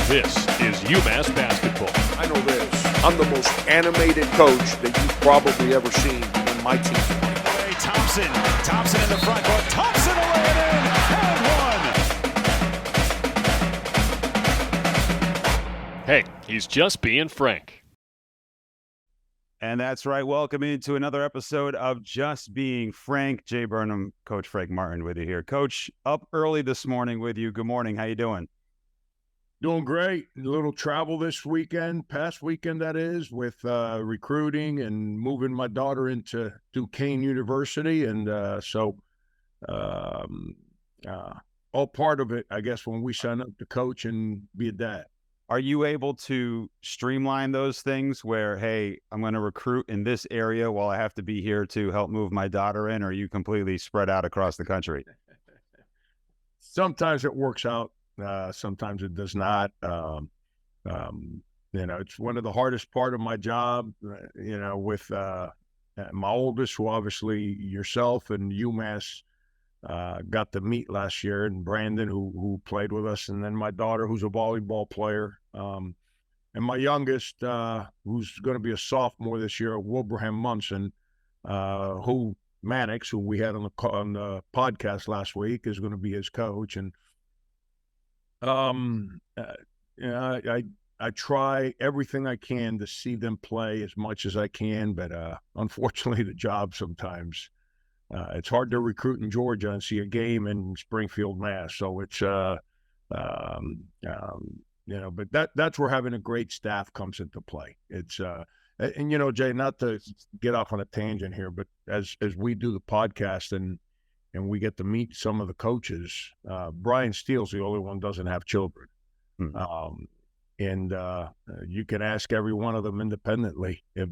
This is UMass basketball. I know this. I'm the most animated coach that you've probably ever seen in my team. Thompson in the front court. Thompson will lay it in. And one. Hey, he's just being Frank. And that's right. Welcome into another episode of Just Being Frank. Jay Burnham, Coach Frank Martin with you here. Coach, up early this morning with you. Good morning. How you doing? Doing great. A little travel this weekend, past weekend that is, with recruiting and moving my daughter into Duquesne University. And all part of it, I guess, when we sign up to coach and be a dad. Are you able to streamline those things where, hey, I'm going to recruit in this area while I have to be here to help move my daughter in, or are you completely spread out across the country? Sometimes it works out. Sometimes it does not. It's one of the hardest part of my job, with my oldest, who obviously yourself and UMass got to meet last year, and Brandon, who played with us, and then my daughter, who's a volleyball player, and my youngest, who's going to be a sophomore this year, Wilbraham Munson, who Mannix, who we had on the podcast last week, is going to be his coach. And I try everything I can to see them play as much as I can, but unfortunately, the job sometimes. It's hard to recruit in Georgia and see a game in Springfield, Mass. So it's, but that's where having a great staff comes into play. It's, Jay, not to get off on a tangent here, but as we do the podcast and we get to meet some of the coaches, Brian Steele's the only one who doesn't have children. And you can ask every one of them independently if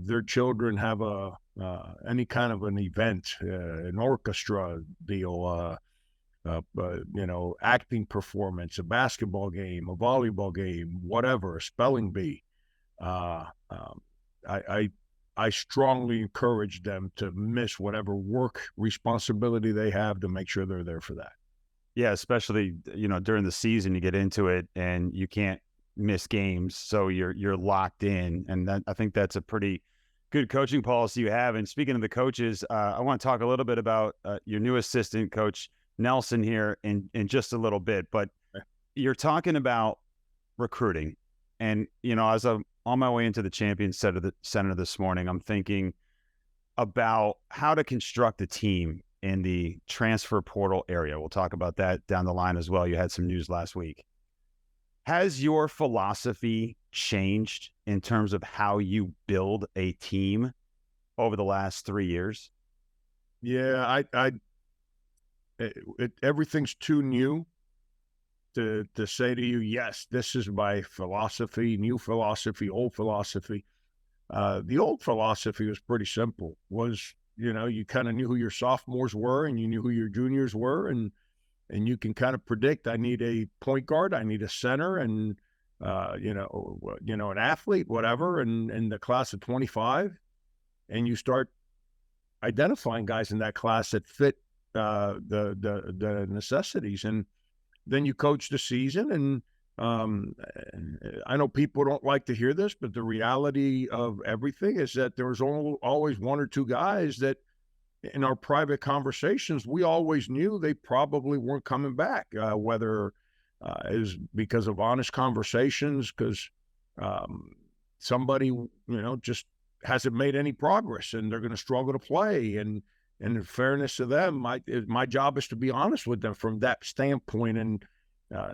their children have any kind of an event, an orchestra deal, acting performance, a basketball game, a volleyball game, whatever, a spelling bee. I strongly encourage them to miss whatever work responsibility they have to make sure they're there for that. Yeah, especially, during the season, you get into it and you can't miss games, so you're locked in, and I think that's a pretty good coaching policy you have. And speaking of the coaches, I want to talk a little bit about your new assistant coach Nelson here in just a little bit. But you're talking about recruiting, and as I'm on my way into the Champions Center this morning, I'm thinking about how to construct a team in the transfer portal area. We'll talk about that down the line as well. You had some news last week. Has your philosophy changed in terms of how you build a team over the last 3 years? Yeah, everything's too new to say to you, yes, this is my philosophy, new philosophy, old philosophy. The old philosophy was pretty simple. You kind of knew who your sophomores were and you knew who your juniors were, and you can kind of predict, I need a point guard, I need a center, and an athlete, whatever, and in the class of 25, and you start identifying guys in that class that fit the necessities, and then you coach the season. And I know people don't like to hear this, but the reality of everything is that there's always one or two guys that in our private conversations, we always knew they probably weren't coming back, whether is because of honest conversations, because somebody, just hasn't made any progress and they're going to struggle to play. And in fairness to them, my job is to be honest with them from that standpoint. And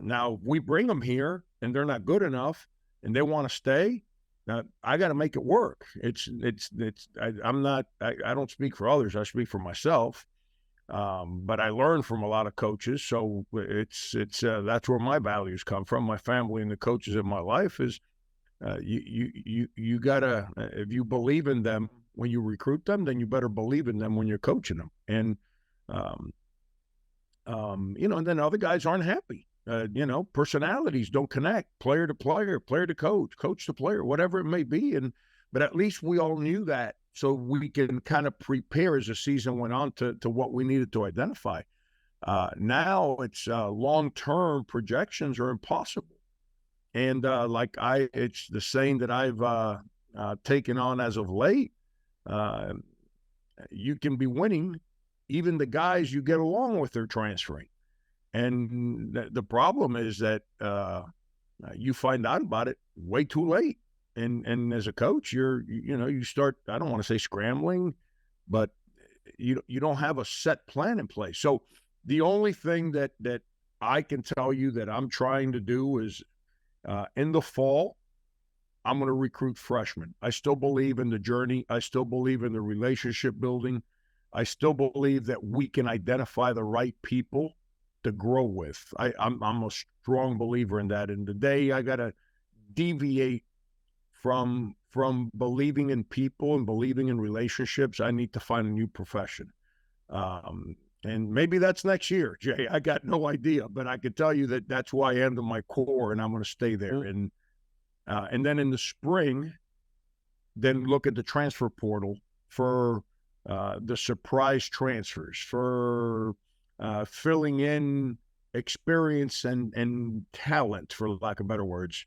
now we bring them here and they're not good enough and they want to stay. I got to make it work. I don't speak for others. I speak for myself. But I learned from a lot of coaches. So it's that's where my values come from. My family and the coaches in my life is, you gotta, if you believe in them when you recruit them, then you better believe in them when you're coaching them. And, and then other guys aren't happy. Personalities don't connect, player to player, player to coach, coach to player, whatever it may be. But at least we all knew that, so we can kind of prepare as the season went on to what we needed to identify. Now it's long-term projections are impossible. And it's the saying that I've taken on as of late. Uh, you can be winning, even the guys you get along with are transferring. And the problem is that you find out about it way too late. And as a coach, you start, I don't want to say scrambling, but you don't have a set plan in place. So the only thing that I can tell you that I'm trying to do is in the fall, I'm going to recruit freshmen. I still believe in the journey. I still believe in the relationship building. I still believe that we can identify the right people to grow with. I'm a strong believer in that. And today I got to deviate from believing in people and believing in relationships. I need to find a new profession. And maybe that's next year, Jay. I got no idea, but I can tell you that that's who I am to my core, and I'm going to stay there. And then in the spring, then look at the transfer portal for the surprise transfers, for filling in experience and talent, for lack of better words,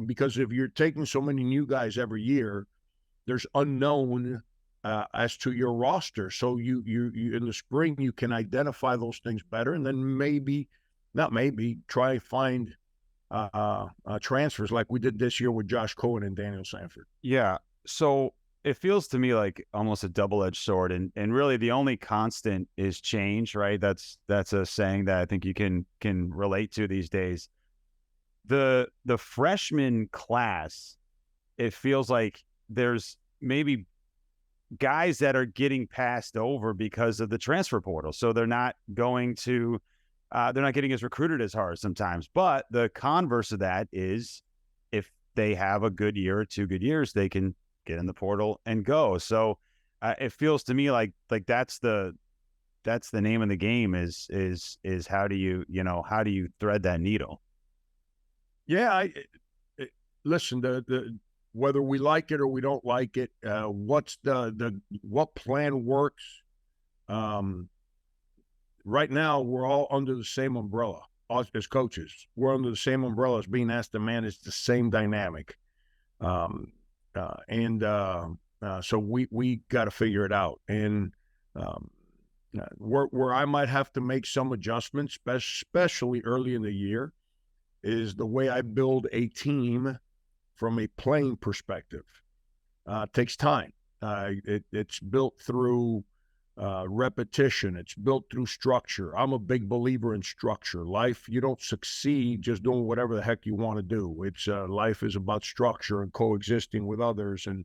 because if you're taking so many new guys every year, there's unknown as to your roster. So you in the spring, you can identify those things better, and then try and find transfers like we did this year with Josh Cohen and Daniel Sanford. Yeah. So it feels to me like almost a double-edged sword, and really the only constant is change, right? That's a saying that I think you can relate to these days. The freshman class, it feels like there's maybe guys that are getting passed over because of the transfer portal. So they're not getting as recruited as hard sometimes. But the converse of that is if they have a good year or 2 good years, they can get in the portal and go. So it feels to me like that's the name of the game is how do you thread that needle? Yeah, listen, whether we like it or we don't like it, what plan works? Right now, we're all under the same umbrella as coaches. We're under the same umbrella as being asked to manage the same dynamic. So we got to figure it out. And where I might have to make some adjustments, especially early in the year, is the way I build a team from a playing perspective. It takes time. It's built through repetition. It's built through structure. I'm a big believer in structure. Life, you don't succeed just doing whatever the heck you want to do. It's life is about structure and coexisting with others and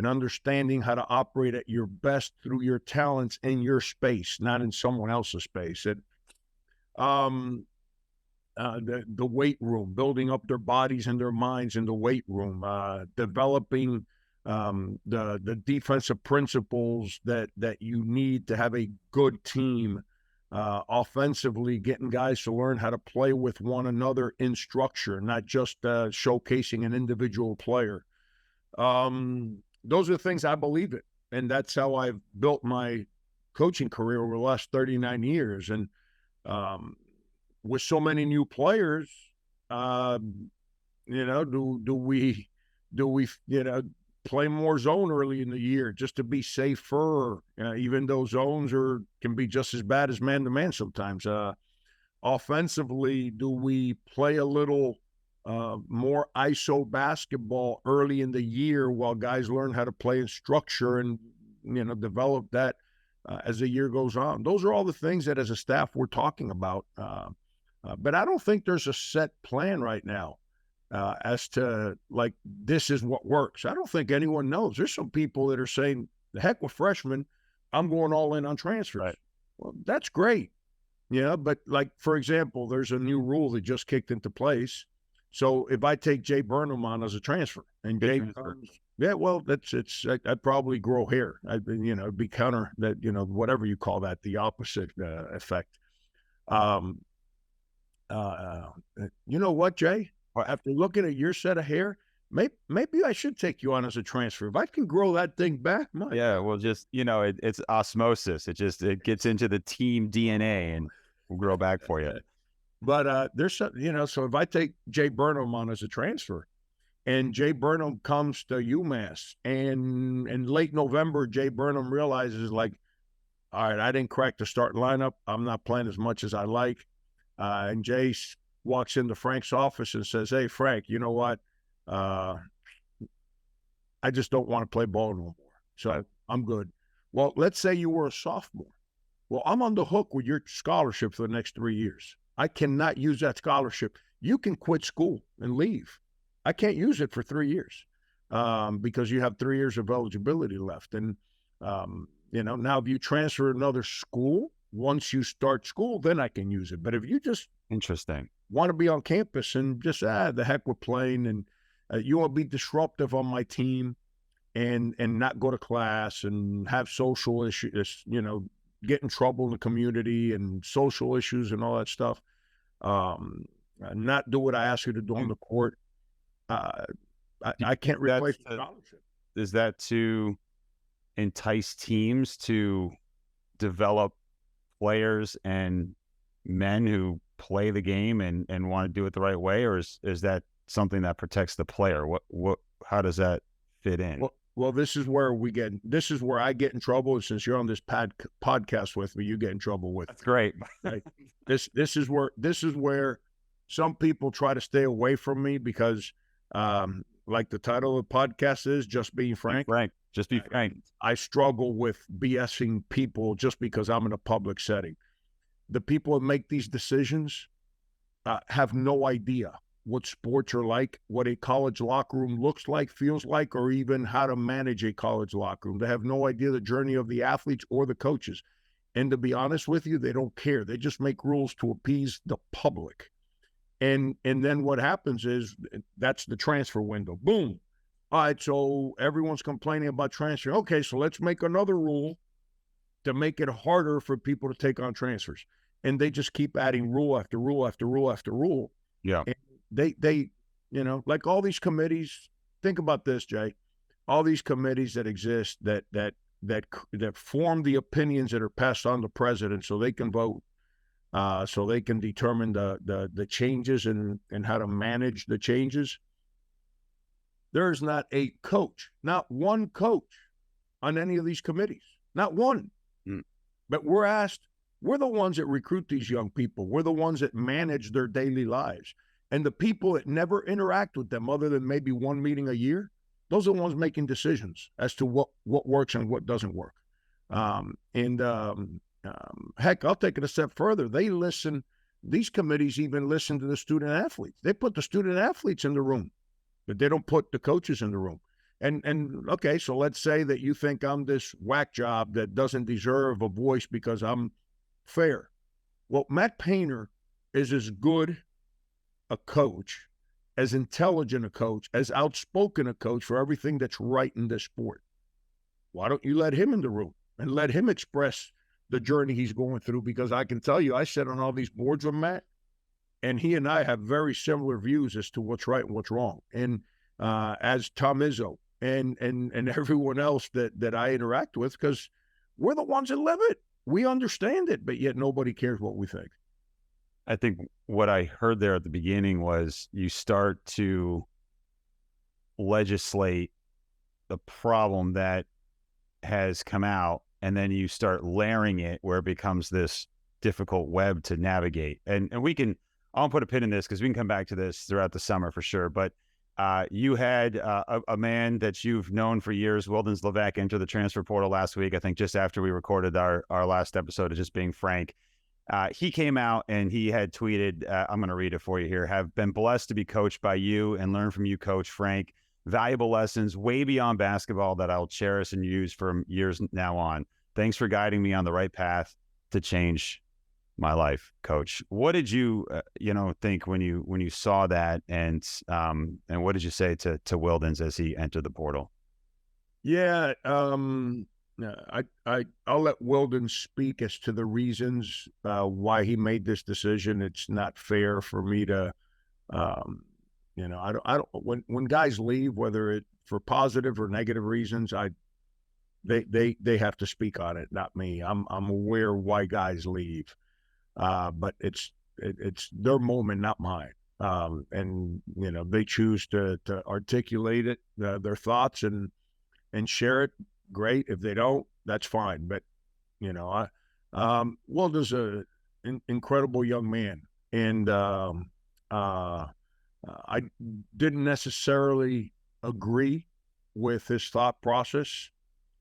understanding how to operate at your best through your talents in your space, not in someone else's space. The weight room, building up their bodies and their minds in the weight room, developing the defensive principles that you need to have a good team, offensively getting guys to learn how to play with one another in structure, not just showcasing an individual player. Those are the things I believe in, and that's how I've built my coaching career over the last 39 years. And with so many new players, do we play more zone early in the year just to be safer, even though zones can be just as bad as man-to-man sometimes. Offensively, do we play a little more ISO basketball early in the year while guys learn how to play in structure and, develop that as the year goes on? Those are all the things that as a staff we're talking about. But I don't think there's a set plan right now as to this is what works. I don't think anyone knows. There's some people that are saying, the heck with freshmen, I'm going all in on transfers. Right. Well, that's great. Yeah, but for example, there's a new rule that just kicked into place. So if I take Jay Burnham on as a transfer and Jay comes, I'd probably grow hair. It'd be counter that, whatever you call that, the opposite effect. You know what, Jay? After looking at your set of hair, maybe I should take you on as a transfer. If I can grow that thing back, Yeah, well, just it's osmosis. It gets into the team DNA and will grow back for you. But there's some, so if I take Jay Burnham on as a transfer, and Jay Burnham comes to UMass, and in late November, Jay Burnham realizes, like, all right, I didn't crack the starting lineup. I'm not playing as much as I like. And Jay walks into Frank's office and says, hey, Frank, you know what? I just don't want to play ball no more. So I'm good. Well, let's say you were a sophomore. Well, I'm on the hook with your scholarship for the next 3 years. I cannot use that scholarship. You can quit school and leave. I can't use it for 3 years because you have 3 years of eligibility left. And, now if you transfer another school, once you start school, then I can use it. But if you just want to be on campus and just, the heck with playing, and you want to be disruptive on my team and not go to class and have social issues, get in trouble in the community and social issues and all that stuff, not do what I ask you to do on the court, I can't replace the scholarship. Is that to entice teams to develop players and men who play the game and want to do it the right way, or is that something that protects the player? How does that fit in? Well, this is where I get in trouble. And since you're on this podcast with me, you get in trouble with. That's great. Right? This is where some people try to stay away from me because, like the title of the podcast is Just Being Frank. Just be frank. I struggle with BSing people just because I'm in a public setting. The people that make these decisions have no idea what sports are like, what a college locker room looks like, feels like, or even how to manage a college locker room. They have no idea the journey of the athletes or the coaches. And to be honest with you, they don't care. They just make rules to appease the public. And then what happens is that's the transfer window. Boom. All right, so everyone's complaining about transfer. Okay, so let's make another rule to make it harder for people to take on transfers. And they just keep adding rule after rule after rule after rule. Yeah. And they like all these committees, think about this, Jay. All these committees that exist that form the opinions that are passed on to the president so they can vote, so they can determine the changes and how to manage the changes. There's not a coach, not one coach on any of these committees, not one. But we're the ones that recruit these young people. We're the ones that manage their daily lives. And the people that never interact with them other than maybe one meeting a year, those are the ones making decisions as to what works and what doesn't work. Heck, I'll take it a step further. These committees even listen to the student athletes. They put the student athletes in the room, but they don't put the coaches in the room. And okay, so let's say that you think I'm this whack job that doesn't deserve a voice because I'm fair. Well, Matt Painter is as good a coach, as intelligent a coach, as outspoken a coach for everything that's right in this sport. Why don't you let him in the room and let him express the journey he's going through? Because I can tell you, I sit on all these boards with Matt, and he and I have very similar views as to what's right and what's wrong. And as Tom Izzo and everyone else that I interact with, because we're the ones that live it. We understand it, but yet nobody cares what we think. I think what I heard there at the beginning was you start to legislate the problem that has come out, and then you start layering it where it becomes this difficult web to navigate. And I'll put a pin in this because we can come back to this throughout the summer for sure. But you had a man that you've known for years, Wilden Slovak, enter the transfer portal last week, I think just after we recorded our last episode of Just Being Frank. He came out and he had tweeted, I'm going to read it for you here, have been blessed to be coached by you and learn from you, Coach Frank. Valuable lessons way beyond basketball that I'll cherish and use for years now on. Thanks for guiding me on the right path to change my life, Coach. What did you, think when you saw that, and what did you say to Wildens as he entered the portal? Yeah, I'll let Wilden speak as to the reasons why he made this decision. It's not fair for me to You know, I don't when guys leave, whether it for positive or negative reasons, they have to speak on it, not me. I'm aware why guys leave, but it's their moment, not mine. And you know, they choose to articulate it, their thoughts, and share it. Great. If they don't, that's fine. But you know, Wilder's incredible young man, and I didn't necessarily agree with his thought process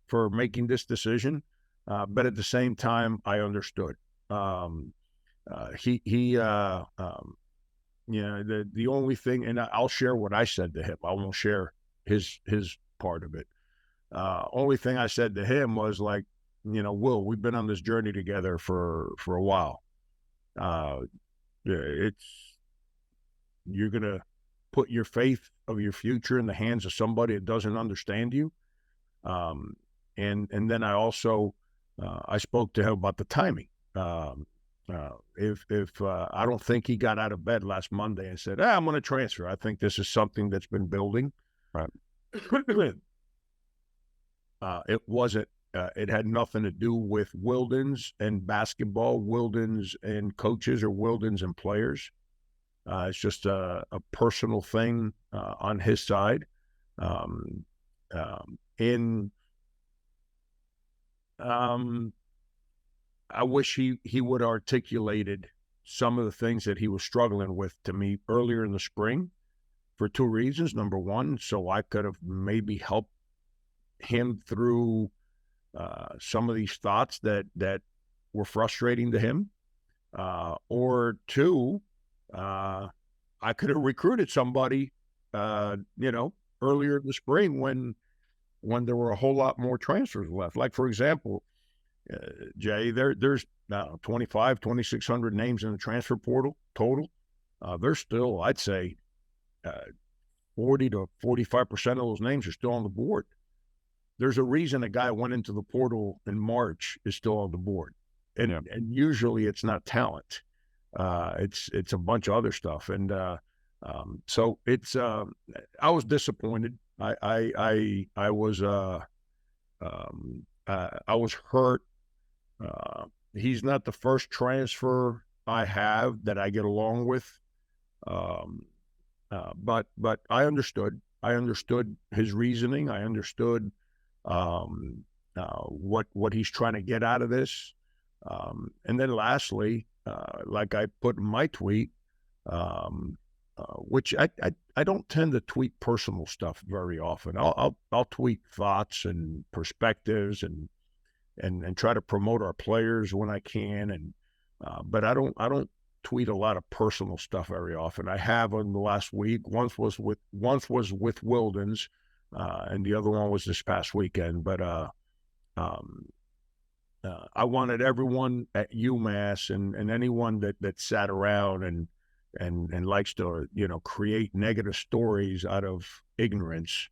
for making this decision, but at the same time, I understood. You know, the only thing, and I'll share what I said to him. I won't share his part of it. Only thing I said to him was like, you know, Will, we've been on this journey together for a while. You're gonna put your faith of your future in the hands of somebody that doesn't understand you. And then I also I spoke to him about the timing. If I don't think he got out of bed last Monday and said, I'm going to transfer. I think this is something that's been building. Right. It wasn't. It had nothing to do with Wildens and basketball, Wildens and coaches, or Wildens and players. It's just a personal thing on his side. I wish he would have articulated some of the things that he was struggling with to me earlier in the spring for two reasons. Number one, so I could have maybe helped him through some of these thoughts that were frustrating to him. Or two, I could have recruited somebody, you know, earlier in the spring when there were a whole lot more transfers left. Like, for example, Jay, there's 2,600 names in the transfer portal total. There's still, I'd say, 40 to 45% of those names are still on the board. There's a reason a guy went into the portal in March is still on the board. And usually it's not talent. It's a bunch of other stuff. And so it's I was disappointed. I was hurt. He's not the first transfer I have that I get along with. But I understood. I understood his reasoning. I understood what he's trying to get out of this. And then lastly, like I put in my tweet, which I don't tend to tweet personal stuff very often. I'll tweet thoughts and perspectives and try to promote our players when I can. And but I don't tweet a lot of personal stuff very often. I have in the last week. Once was with Wildens, and the other one was this past weekend. But I wanted everyone at UMass and anyone that sat around and likes to, you know, create negative stories out of ignorance,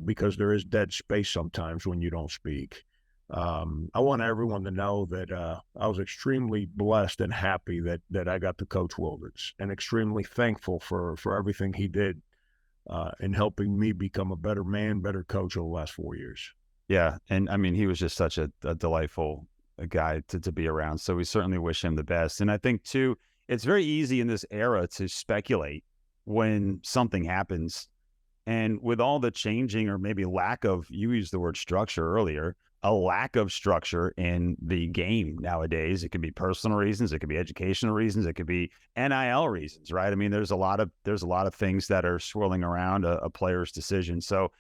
because there is dead space sometimes when you don't speak. I want everyone to know that I was extremely blessed and happy that I got to coach Wildens, and extremely thankful for everything he did in helping me become a better man, better coach over the last 4 years. Yeah. And I mean, he was just such a delightful guy to be around. So we certainly wish him the best. And I think, too, it's very easy in this era to speculate when something happens. And with all the changing, or maybe lack of, you used the word structure earlier, a lack of structure in the game nowadays. It could be personal reasons, it could be educational reasons, it could be NIL reasons, right? I mean, there's a lot of things that are swirling around a player's decision. So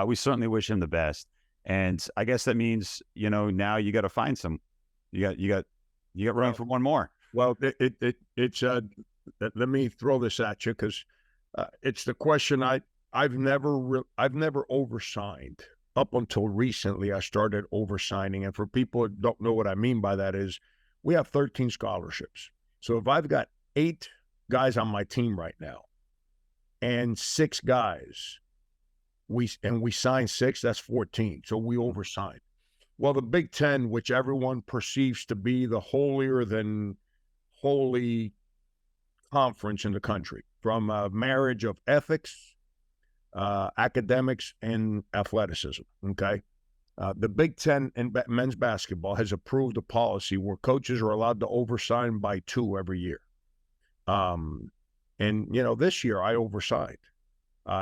we certainly wish him the best. And I guess that means, you know, now you got to find some. You got room for one more. Well, it's let me throw this at you, because it's the question I've never oversigned. Up until recently, I started oversigning. And for people that don't know what I mean by that is, we have 13 scholarships. So if I've got 8 guys on my team right now and 6 guys, we sign 6, that's 14. So we oversigned. Well, the Big Ten, which everyone perceives to be the holier than holy conference in the country from a marriage of ethics, academics, and athleticism. Okay. The Big Ten in men's basketball has approved a policy where coaches are allowed to oversign by 2 every year. And this year I oversigned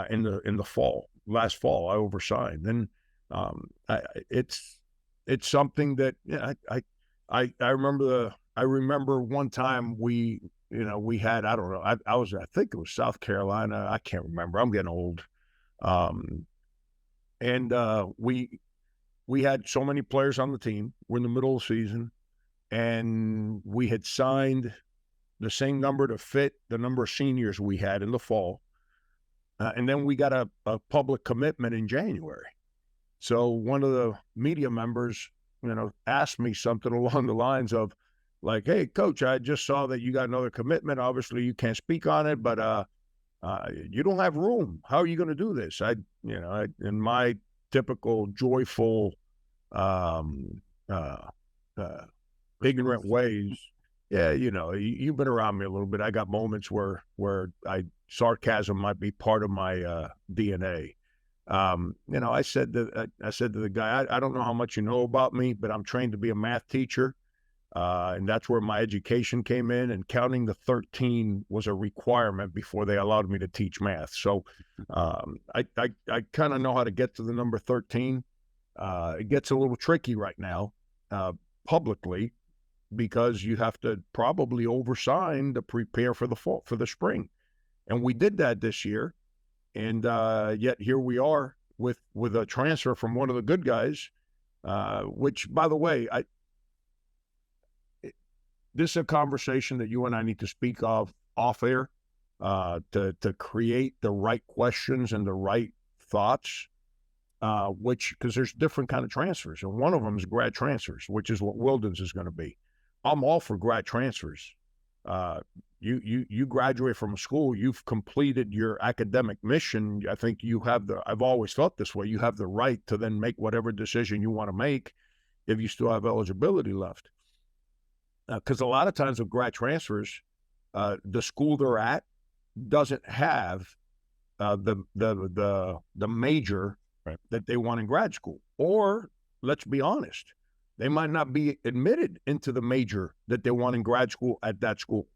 in the fall. Last fall I oversigned, and it's something that I remember one time we had, I don't know, I think it was South Carolina, I can't remember, I'm getting old, and we had so many players on the team. We're in the middle of the season, and we had signed the same number to fit the number of seniors we had in the fall. And then we got a public commitment in January. So one of the media members, asked me something along the lines of like, "Hey, coach, I just saw that you got another commitment. Obviously you can't speak on it, but you don't have room. How are you going to do this?" In my typical joyful, ignorant ways. Yeah, you've been around me a little bit. I got moments where sarcasm might be part of my DNA. I said to the guy, I don't know how much you know about me, but I'm trained to be a math teacher, and that's where my education came in. And counting the 13 was a requirement before they allowed me to teach math. So I kind of know how to get to the number 13. It gets a little tricky right now, publicly, because you have to probably oversign to prepare for the fall, for the spring. And we did that this year. And yet here we are with a transfer from one of the good guys, which, by the way, this is a conversation that you and I need to speak of off air, to create the right questions and the right thoughts, because there's different kind of transfers. And one of them is grad transfers, which is what Wildens is going to be. I'm all for grad transfers. You graduate from a school, you've completed your academic mission. I think I've always felt this way, you have the right to then make whatever decision you want to make if you still have eligibility left. Because a lot of times with grad transfers, the school they're at doesn't have the major that they want in grad school. Or, let's be honest, they might not be admitted into the major that they want in grad school at that school.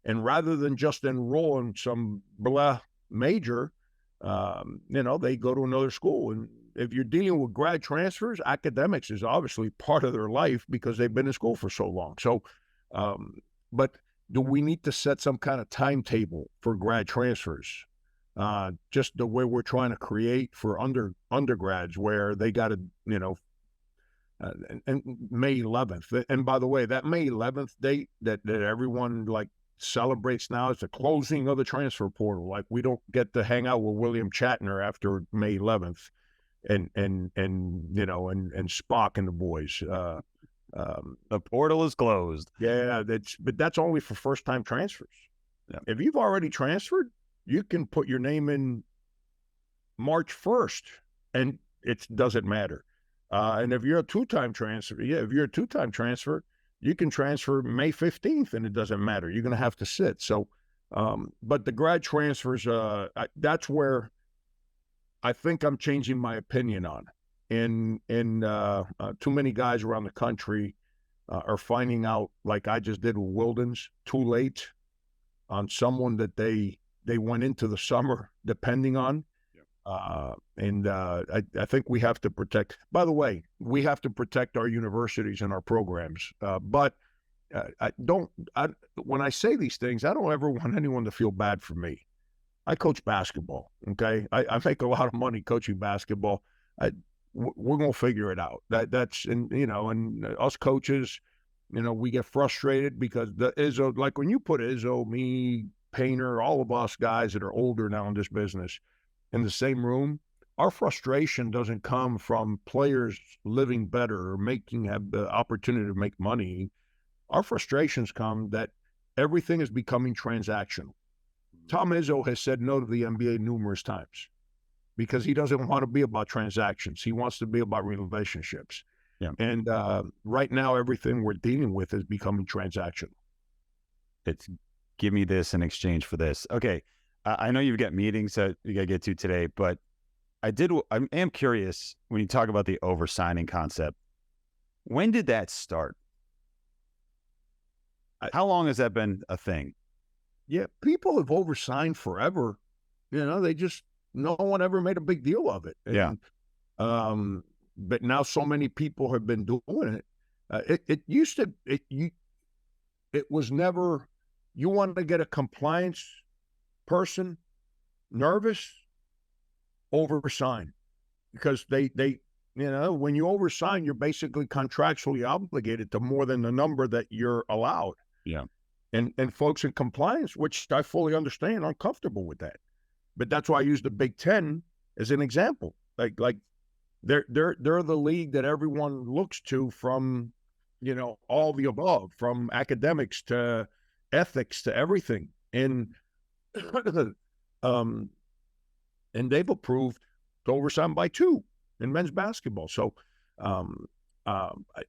And rather than just enroll in some blah major, they go to another school. And if you're dealing with grad transfers, academics is obviously part of their life because they've been in school for so long. So, but do we need to set some kind of timetable for grad transfers? Just the way we're trying to create for undergrads, where they got to, and May 11th. And by the way, that May 11th date that everyone celebrates now is the closing of the transfer portal. Like, we don't get to hang out with William Shatner after May 11th and Spock and the boys. The portal is closed. Yeah, but that's only for first-time transfers. Yeah. If you've already transferred, you can put your name in March 1st, and it doesn't matter. And if you're a two-time transfer, you can transfer May 15th, and it doesn't matter. You're going to have to sit. So, but the grad transfers, that's where I think I'm changing my opinion on. And too many guys around the country are finding out, like I just did with Wildens, too late on someone that they went into the summer depending on. I think we have to protect. By the way, we have to protect our universities and our programs. But when I say these things, I don't ever want anyone to feel bad for me. I coach basketball. Okay, I make a lot of money coaching basketball. We're gonna figure it out. That's and us coaches, we get frustrated because the Izzo, like when you put Izzo, me, Painter, all of us guys that are older now in this business in the same room, our frustration doesn't come from players living better or have the opportunity to make money. Our frustrations come that everything is becoming transactional. Tom Izzo has said no to the NBA numerous times because he doesn't want to be about transactions. He wants to be about relationships. Yeah. And right now, everything we're dealing with is becoming transactional. It's give me this in exchange for this. Okay, I know you've got meetings that you got to get to today, but I am curious when you talk about the oversigning concept. When did that start? How long has that been a thing? Yeah, people have oversigned forever. They just, no one ever made a big deal of it. Yeah. But now so many people have been doing it. It was never, you want to get a compliance person nervous, oversign, because they when you oversign, you're basically contractually obligated to more than the number that you're allowed. Yeah. And folks in compliance, which I fully understand, aren't comfortable with that. But that's why I use the Big Ten as an example. Like they're the league that everyone looks to, from all the above, from academics to ethics to everything. And and they've approved to oversign by 2 in men's basketball. So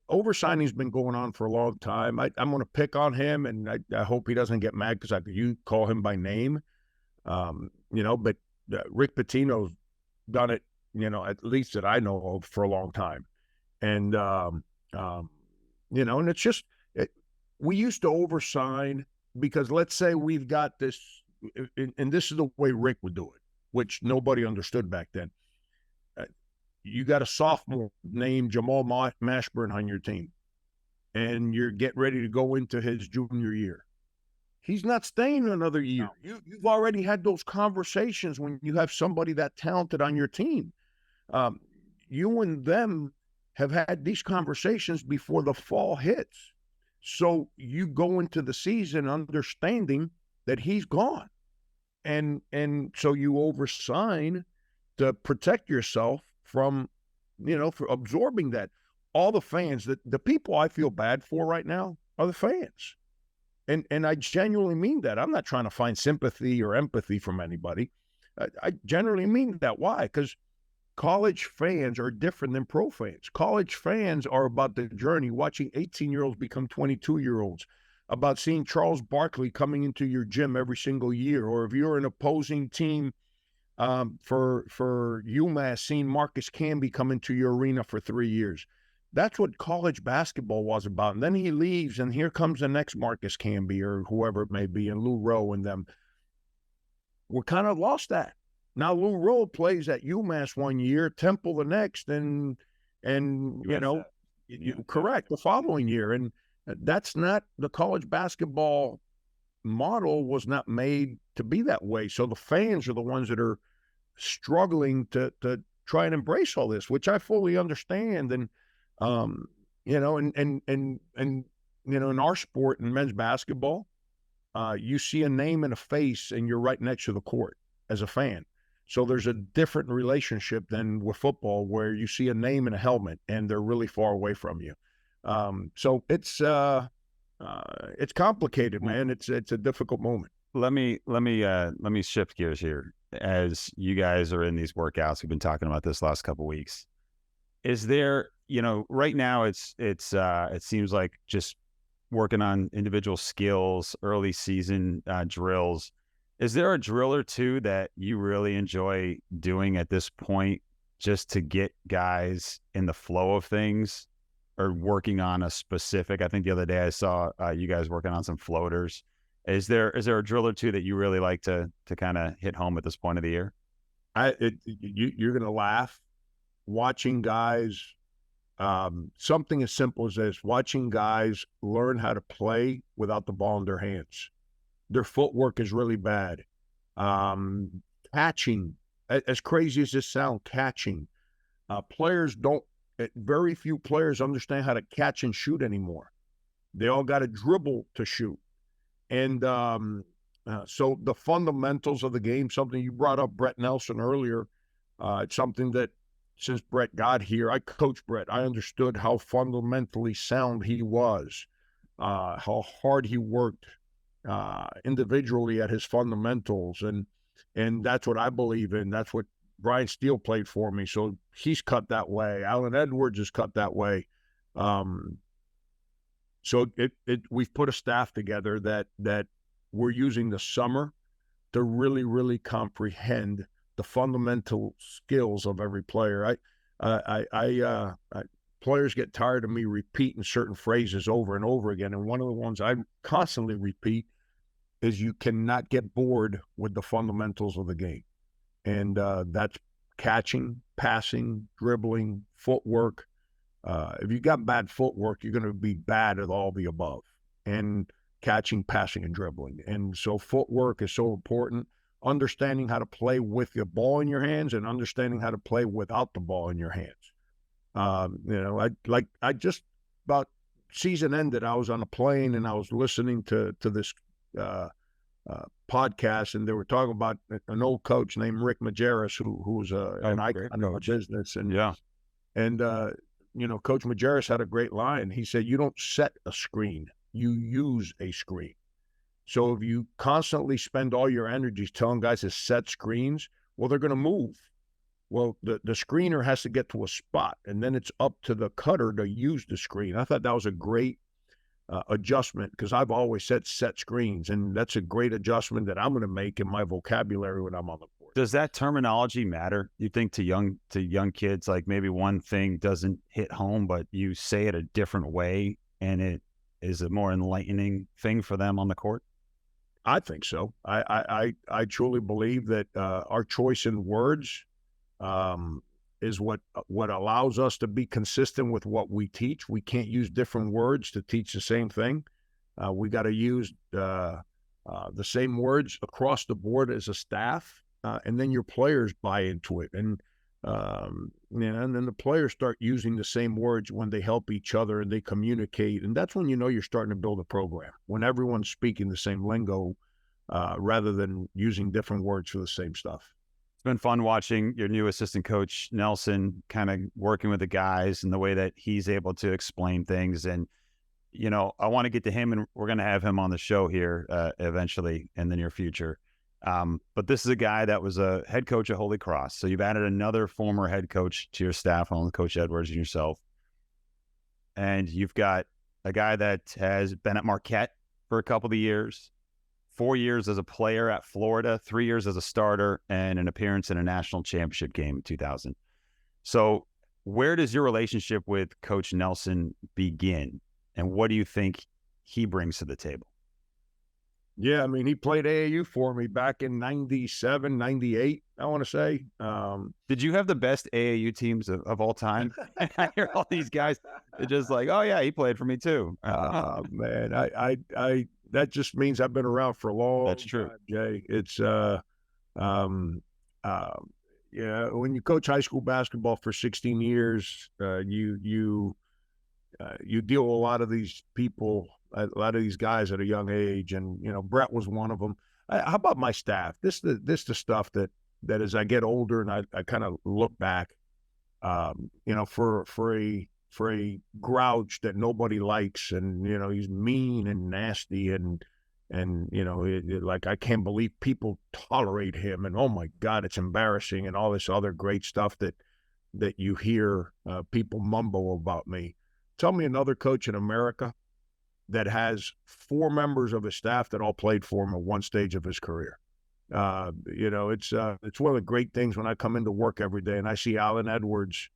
oversigning has been going on for a long time. I'm going to pick on him, and I hope he doesn't get mad because you call him by name. But Rick Pitino's done it, at least that I know of, for a long time. And, and it's just, we used to oversign because, let's say we've got this, and this is the way Rick would do it, which nobody understood back then. You got a sophomore named Jamal Mashburn on your team, and you're getting ready to go into his junior year. He's not staying another year. No. You've already had those conversations when you have somebody that talented on your team. You and them have had these conversations before the fall hits. So you go into the season understanding that he's gone. And so you oversign to protect yourself from, for absorbing that. All the fans, the people I feel bad for right now are the fans. And I genuinely mean that. I'm not trying to find sympathy or empathy from anybody. I generally mean that. Why? Because college fans are different than pro fans. College fans are about the journey, watching 18-year-olds become 22-year-olds, about seeing Charles Barkley coming into your gym every single year, or if you're an opposing team for UMass, seeing Marcus Camby come into your arena for 3 years. That's what college basketball was about. And then he leaves, and here comes the next Marcus Camby or whoever it may be, and Lou Rowe and them. We're kind of lost that. Now Lou Rowe plays at UMass 1 year, Temple the next, and correct, the following year. And that's not, the college basketball model was not made to be that way. So the fans are the ones that are struggling to try and embrace all this, which I fully understand. And in our sport, in men's basketball, you see a name and a face, and you're right next to the court as a fan. So there's a different relationship than with football, where you see a name and a helmet, and they're really far away from you. So it's complicated, man. It's a difficult moment. Let me shift gears here. As you guys are in these workouts, we've been talking about this last couple of weeks. Is there, right now it seems like just working on individual skills, early season drills. Is there a drill or two that you really enjoy doing at this point, just to get guys in the flow of things, or working on a specific? I think the other day I saw you guys working on some floaters. Is there a drill or two that you really like to kind of hit home at this point of the year? You're going to laugh. Watching guys, something as simple as this, watching guys learn how to play without the ball in their hands. Their footwork is really bad. Catching, as crazy as this sounds, catching. Very few players understand how to catch and shoot anymore. They all got to dribble to shoot. And so the fundamentals of the game, something you brought up, Brett Nelson, earlier, it's something that since Brett got here, I coached Brett. I understood how fundamentally sound he was, how hard he worked individually at his fundamentals. And that's what I believe in. That's what Brian Steele played for me. So he's cut that way. Alan Edwards is cut that way. So we've put a staff together that we're using the summer to really, really comprehend the fundamental skills of every player. Players get tired of me repeating certain phrases over and over again, and one of the ones I constantly repeat is you cannot get bored with the fundamentals of the game, and that's catching, passing, dribbling, footwork. If you got bad footwork, you're going to be bad at all the above, and catching, passing, and dribbling. And so footwork is so important. Understanding how to play with the ball in your hands and understanding how to play without the ball in your hands. I just about season ended, I was on a plane and I was listening to this podcast, and they were talking about an old coach named Rick Majerus, who's an icon of business. And Coach Majerus had a great line. He said, "You don't set a screen, you use a screen." So if you constantly spend all your energies telling guys to set screens, well, they're going to move. Well, the screener has to get to a spot, and then it's up to the cutter to use the screen. I thought that was a great adjustment, because I've always said set screens, and that's a great adjustment that I'm going to make in my vocabulary when I'm on the court. Does that terminology matter, you think, to young kids? Like maybe one thing doesn't hit home, but you say it a different way, and it is a more enlightening thing for them on the court? I think so. I truly believe that our choice in words is what allows us to be consistent with what we teach. We can't use different words to teach the same thing. We got to use the same words across the board as a staff, and then your players buy into it. And and then the players start using the same words when they help each other and they communicate. And that's when you know you're starting to build a program, when everyone's speaking the same lingo rather than using different words for the same stuff. It's been fun watching your new assistant coach, Nelson, kind of working with the guys and the way that he's able to explain things. And, I want to get to him, and we're going to have him on the show here eventually in the near future. But this is a guy that was a head coach at Holy Cross. So you've added another former head coach to your staff, along with Coach Edwards and yourself. And you've got a guy that has been at Marquette for a couple of years, 4 years as a player at Florida, 3 years as a starter, and an appearance in a national championship game in 2000. So where does your relationship with Coach Nelson begin, and what do you think he brings to the table? Yeah, I mean, he played AAU for me back in 97, 98, I want to say. Did you have the best AAU teams of all time? I hear all these guys, they're just like, oh, yeah, he played for me too. Man, I that just means I've been around for a long That's true. time, Jay. It's, when you coach high school basketball for 16 years, you deal with a lot of these people, a lot of these guys at a young age, and Brett was one of them. How about my staff? This the stuff that as I get older and I kind of look back, for a grouch that nobody likes, and he's mean and nasty, and like I can't believe people tolerate him, and oh my God, it's embarrassing, and all this other great stuff that you hear people mumble about me. Tell me another coach in America that has 4 members of his staff that all played for him at one stage of his career. It's one of the great things when I come into work every day and I see Alan Edwards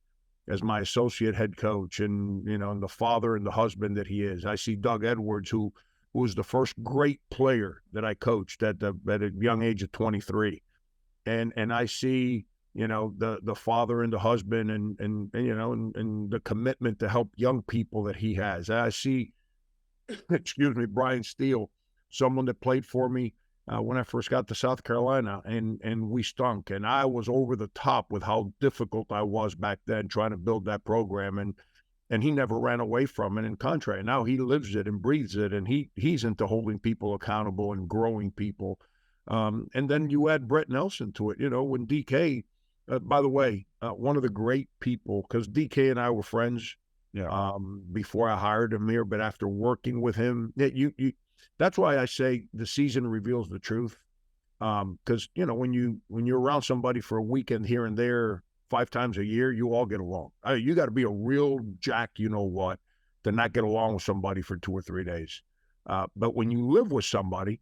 as my associate head coach, and and the father and the husband that he is. I see Doug Edwards, who was the first great player that I coached at a young age of 23, and I see the father and the husband, and the commitment to help young people that he has. I see, Brian Steele, someone that played for me when I first got to South Carolina, and we stunk, and I was over the top with how difficult I was back then trying to build that program, and he never ran away from it. In contrary, now he lives it and breathes it, and he's into holding people accountable and growing people. And then you add Brett Nelson to it. When DK, by the way, one of the great people, because DK and I were friends. Yeah. Before I hired him here, but after working with him, that's why I say the season reveals the truth. Because when you're around somebody for a weekend here and there 5 times a year, you all get along. You got to be a real jack, to not get along with somebody for 2 or 3 days. But when you live with somebody,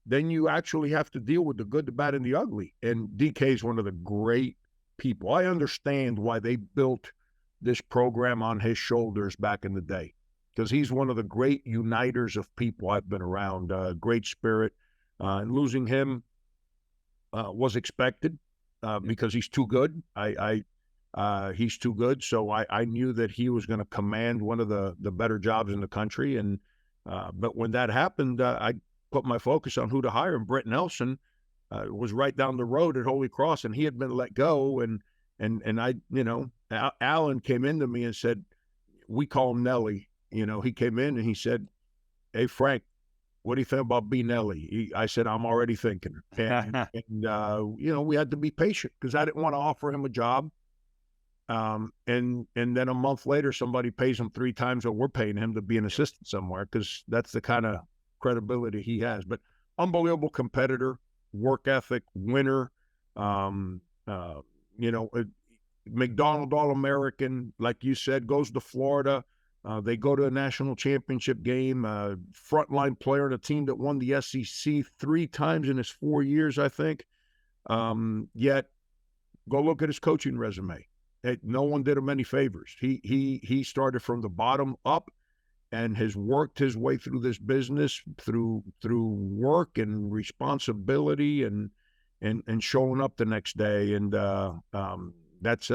then you actually have to deal with the good, the bad, and the ugly. And DK is one of the great people. I understand why they built this program on his shoulders back in the day, because he's one of the great uniters of people I've been around. Great spirit. And losing him was expected because he's too good. He's too good. So I knew that he was going to command one of the better jobs in the country. And but when that happened, I put my focus on who to hire. And Brett Nelson was right down the road at Holy Cross, and he had been let go. And I, Alan came into me and said, we call him Nelly. He came in and he said, "Hey, Frank, what do you think about B. Nelly?" I said, "I'm already thinking." And we had to be patient because I didn't want to offer him a job. And then a month later, somebody pays him 3 times what we're paying him to be an assistant somewhere, because that's the kind of credibility he has. But unbelievable competitor, work ethic, winner, McDonald All-American, like you said, goes to Florida. They go to a national championship game, frontline player on a team that won the SEC 3 times in his 4 years, I think. Yet, go look at his coaching resume. No one did him any favors. He started from the bottom up and has worked his way through this business through work and responsibility and showing up the next day. And that's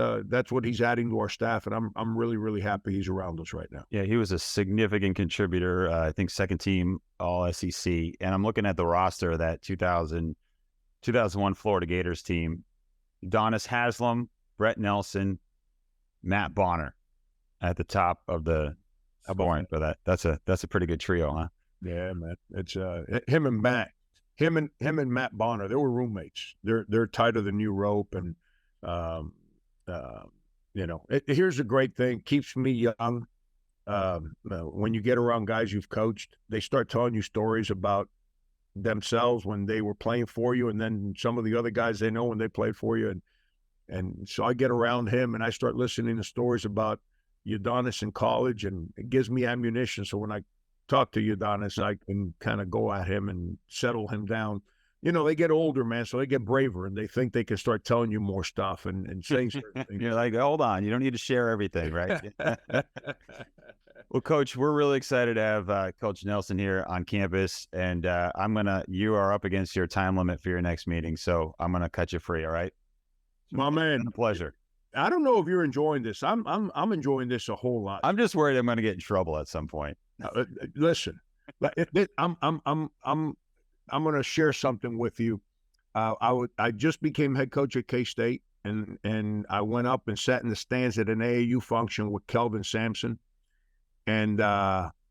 what he's adding to our staff. And I'm really, really happy he's around us right now. Yeah, he was a significant contributor. I think second team All SEC. And I'm looking at the roster of that 2001 Florida Gators team. Udonis Haslam, Brett Nelson, Matt Bonner at the top of the scoring for that. That's a pretty good trio, huh? Yeah, man. It's him and Matt Bonner. They were roommates. They're tighter than you rope, and here's a great thing. Keeps me young. When you get around guys you've coached, they start telling you stories about themselves when they were playing for you, and then some of the other guys they know when they played for you. And so I get around him and I start listening to stories about Udonis in college, and it gives me ammunition. So when I talk to Udonis, I can kind of go at him and settle him down. They get older, man, so they get braver, and they think they can start telling you more stuff and saying certain things. You're like, hold on, you don't need to share everything, right? Well, Coach, we're really excited to have Coach Nelson here on campus, and you are up against your time limit for your next meeting, so I'm gonna cut you free, all right? My man, it's been a pleasure. I don't know if you're enjoying this. I'm enjoying this a whole lot. I'm just worried I'm going to get in trouble at some point. Listen, I'm going to share something with you. I just became head coach at K-State, and I went up and sat in the stands at an AAU function with Kelvin Sampson, and some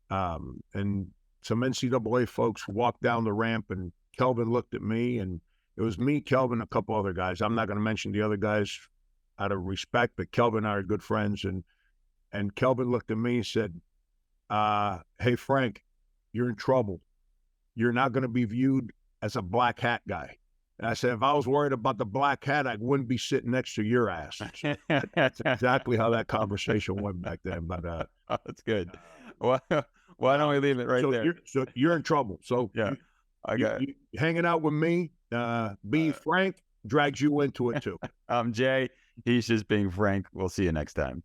NCAA folks walked down the ramp, and Kelvin looked at me, and it was me, Kelvin, a couple other guys. I'm not going to mention the other guys out of respect, but Kelvin and I are good friends. And Kelvin looked at me and said, "Hey, Frank, you're in trouble. You're not going to be viewed as a black hat guy." And I said, "If I was worried about the black hat, I wouldn't be sitting next to your ass." That's exactly how that conversation went back then. But that's good. Why don't we leave it right there? So you're in trouble. So yeah, you hanging out with me. Being Frank drags you into it too. I'm Jay. He's just being Frank. We'll see you next time.